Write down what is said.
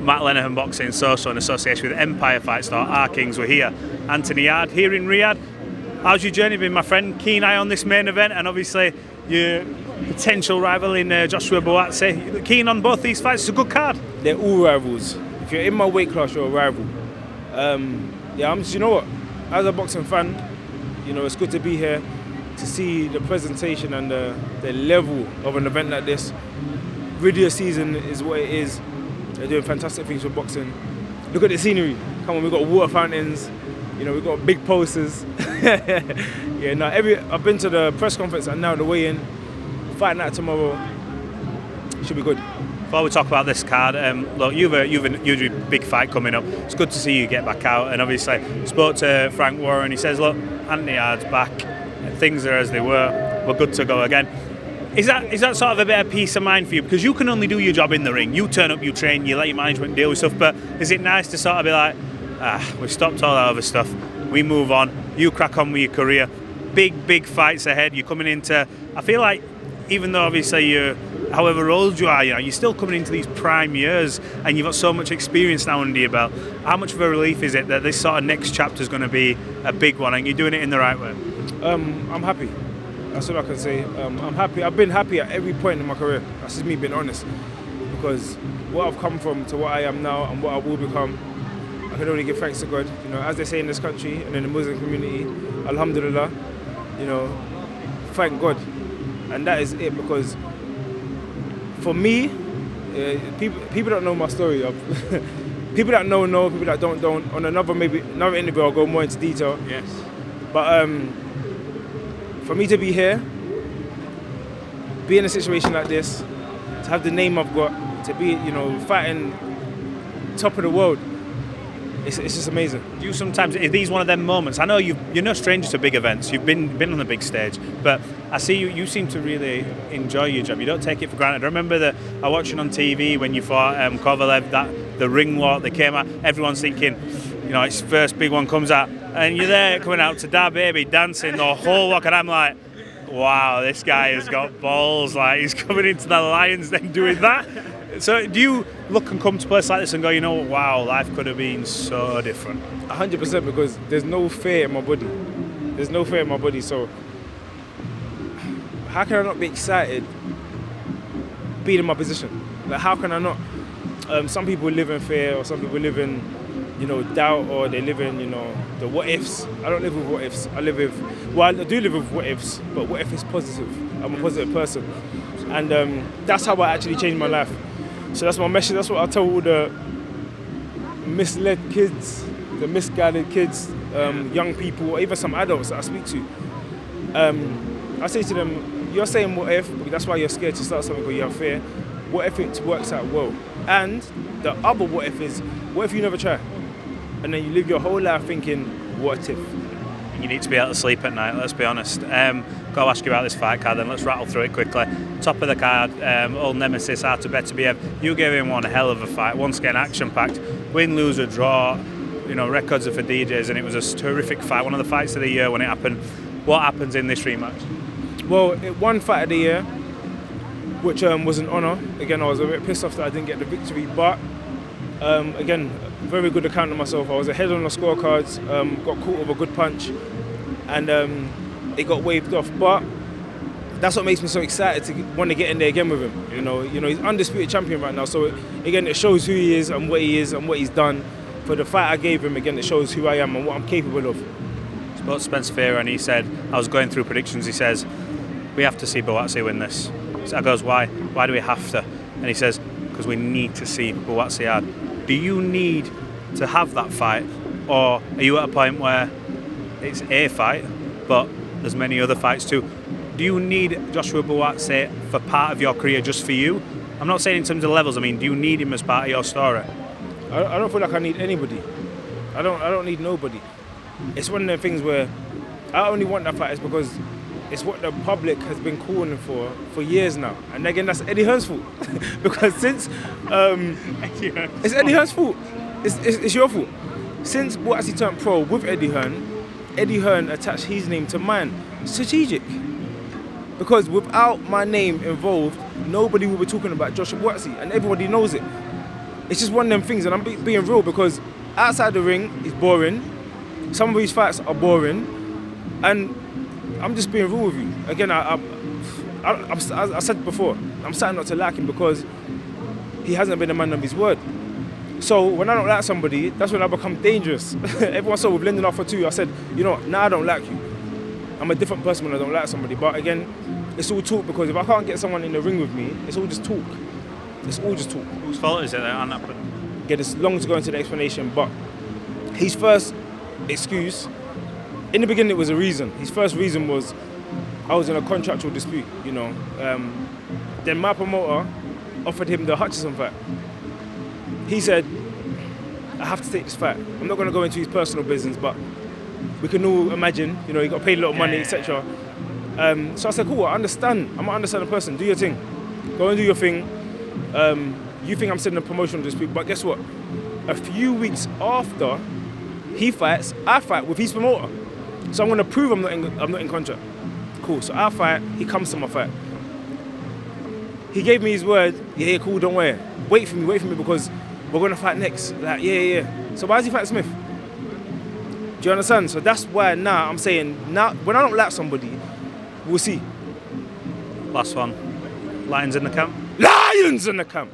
Matt Lenihan Boxing Social in association with Empire Fight Store. Our Kings were here. Anthony Yarde here in Riyadh. How's your journey been, my friend? Keen eye on this main event, and obviously your potential rival in Joshua Buatsi. Keen on both these fights. It's a good card. They're all rivals. If you're in my weight class, you're a rival. You know what? As a boxing fan, it's good to be here to see the presentation and the level of an event like this. Radio season is what it is. They're doing fantastic things for boxing. Look at the scenery. Come on, we've got water fountains. We've got big posters. I've been to the press conference and now the weigh-in. Fight night tomorrow. Should be good. Before we talk about this card, look, you've a big fight coming up. It's good to see you get back out. And obviously, spoke to Frank Warren. He says, look, Anthony Yarde's back. Things are as they were. We're good to go again. Is that sort of a bit of peace of mind for you? Because you can only do your job in the ring. You turn up, you train, you let your management deal with stuff. But is it nice to sort of be like, we've stopped all that other stuff. We move on. You crack on with your career. Big fights ahead. You're coming into. I feel like, even though obviously you're, however old you are, you're still coming into these prime years, and you've got so much experience now under your belt. How much of a relief is it that this sort of next chapter is going to be a big one, and you're doing it in the right way? I'm happy. That's all I can say. I'm happy. I've been happy at every point in my career. That's just me being honest. Because what I've come from to what I am now and what I will become, I can only give thanks to God. As they say in this country and in the Muslim community, alhamdulillah, thank God. And that is it, because for me, people don't know my story. People that know, people that don't. On another interview, I'll go more into detail. Yes. But for me to be here, be in a situation like this, to have the name I've got, to be, fighting top of the world, it's just amazing. Do you sometimes, are these one of them moments? I know you're no stranger to big events. You've been on the big stage, but I see you seem to really enjoy your job. You don't take it for granted. I remember I watching on TV when you fought Kovalev, the ring walk that came out. Everyone's thinking, his first big one comes out, and you're there coming out to Da Baby dancing the whole walk, and I'm like, wow, this guy has got balls. Like, he's coming into the Lions Den doing that. So do you look and come to a place like this and go, wow, life could have been so different? 100%, because there's no fear in my body. There's no fear in my body, so how can I not be excited being in my position? Like, how can I not? Some people live in fear, or some people live in, doubt, or they live in, the what ifs. I don't live with what ifs. I do live with what ifs, but what if it's positive? I'm a positive person. And that's how I actually changed my life. So that's my message. That's what I tell all the misled kids, the misguided kids, young people, or even some adults that I speak to. I say to them, you're saying what if, because that's why you're scared to start something, because you have fear. What if it works out well? And the other what if is, what if you never try? And then you live your whole life thinking, what if? You need to be able to sleep at night, let's be honest. Got to ask you about this fight card, then let's rattle through it quickly. Top of the card, old nemesis Artur Beterbiev. You gave him one hell of a fight, once again action-packed. Win, lose, or draw, records are for DJs, and it was a terrific fight, one of the fights of the year when it happened. What happens in this rematch? Well, it won fight of the year, which was an honour. Again, I was a bit pissed off that I didn't get the victory, but again, very good account of myself. I was ahead on the scorecards, got caught with a good punch, and it got waved off. But that's what makes me so excited to want to get in there again with him. He's undisputed champion right now. So again, it shows who he is and what he's done. For the fight I gave him, again, it shows who I am and what I'm capable of. Spoke to Spencer Fear, and he said, I was going through predictions. He says, we have to see Buatsi win this. So I goes, why? Why do we have to? And he says, because we need to see Buatsi hard. Do you need to have that fight, or are you at a point where it's a fight, but there's many other fights too? Do you need Joshua Buatsi for part of your career, just for you? I'm not saying in terms of levels. I mean, do you need him as part of your story? I don't feel like I need anybody. I don't need nobody. It's one of the things where I only want that fight is because it's what the public has been calling for years now. And again, that's Eddie Hearn's fault. Because since it's Eddie Hearn's fault. It's your fault. Since Buatsi turned pro with Eddie Hearn attached his name to mine. Strategic. Because without my name involved, nobody will be talking about Joshua Buatsi, and everybody knows it. it's just one of them things, and I'm being real because outside the ring is boring. Some of these fights are boring, and I'm just being real with you. Again, I said before, I'm starting not to like him because he hasn't been a man of his word. So when I don't like somebody, that's when I become dangerous. Everyone saw with Lenihan for 2, I said, you know what, now I don't like you. I'm a different person when I don't like somebody. But again, it's all talk because if I can't get someone in the ring with me, it's all just talk. It's all just talk. Whose fault is it that on that front? Again, it's long to go into the explanation, but his first excuse, in the beginning it was a reason. His first reason was, I was in a contractual dispute, you know. Then my promoter offered him the Hutchison fight. He said, I have to take this fight. I'm not going to go into his personal business, but we can all imagine, you know, he got paid a lot of money, etc. So I said, cool, I understand. I'm an understanding person. Do your thing. Go and do your thing. You think I'm sending a promotional dispute, but guess what? A few weeks after he fights, I fight with his promoter. So I'm going to prove I'm not in contract. Cool. So I fight. He comes to my fight. He gave me his word. Yeah, cool. Don't worry. Wait for me because we're going to fight next. Like, yeah. So why is he fighting Smith? Do you understand? So that's why now I'm saying, now when I don't like somebody, we'll see. Last one. Lions in the camp? Lions in the camp!